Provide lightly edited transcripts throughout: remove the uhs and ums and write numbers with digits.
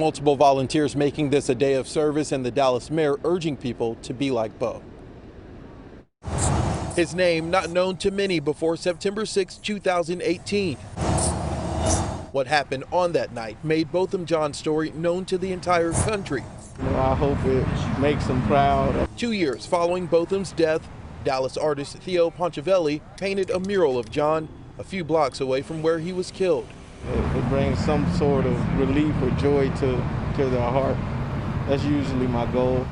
Multiple volunteers making this a day of service, and the Dallas mayor urging people to be like Bo. His name not known to many before September 6, 2018. What happened on that night made Botham Jean's story known to the entire country. I hope it makes him proud. 2 years following Botham's death, Dallas artist Theo Ponchavelli painted a mural of John a few blocks away from where he was killed. It brings some sort of relief or joy to their heart. That's usually my goal.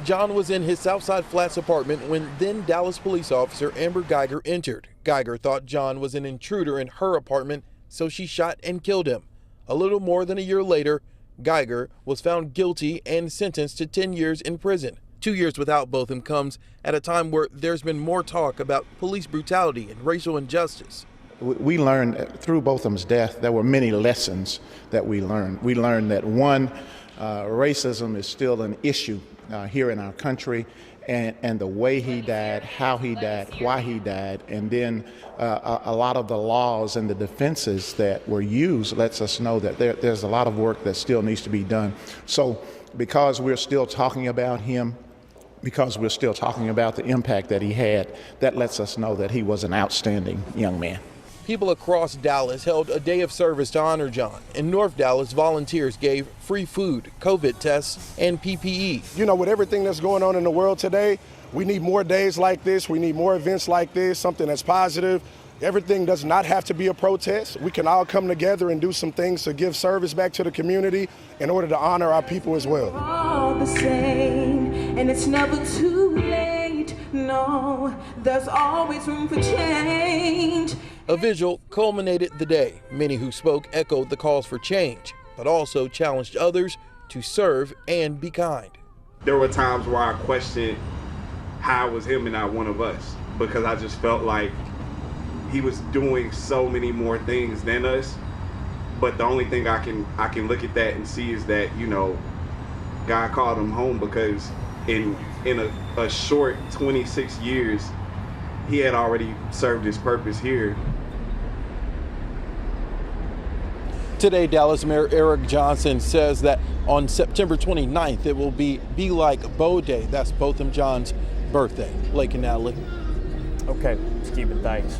John was in his Southside Flats apartment when then Dallas police officer Amber Geiger entered. Geiger thought John was an intruder in her apartment, so she shot and killed him. A little more than a year later, Geiger was found guilty and sentenced to 10 years in prison. 2 years without Botham comes at a time where there's been more talk about police brutality and racial injustice. We learned through Botham's death, there were many lessons that we learned. We learned that one, racism is still an issue here in our country, and the way he died, how he died, why he died, and then a lot of the laws and the defenses that were used lets us know that there's a lot of work that still needs to be done. So because we're still talking about him, because we're still talking about the impact that he had, that lets us know that he was an outstanding young man. People across Dallas held a day of service to honor John. In North Dallas, volunteers gave free food, COVID tests, and PPE. You know, with everything that's going on in the world today, we need more days like this. We need more events like this, something that's positive. Everything does not have to be a protest. We can all come together and do some things to give service back to the community in order to honor our people as well. All the same, and it's never too late. No, there's always room for change. A vigil culminated the day. Many who spoke echoed the calls for change, but also challenged others to serve and be kind. There were times where I questioned how it was him and not one of us, because I just felt like he was doing so many more things than us. But the only thing I can look at that and see is that, you know, God called him home, because in a short 26 years, he had already served his purpose here. Today, Dallas Mayor Eric Johnson says that on September 29th, it will be Like Bo Day. That's Botham Jean's birthday. Blake and Natalie. Okay, Stephen, thanks.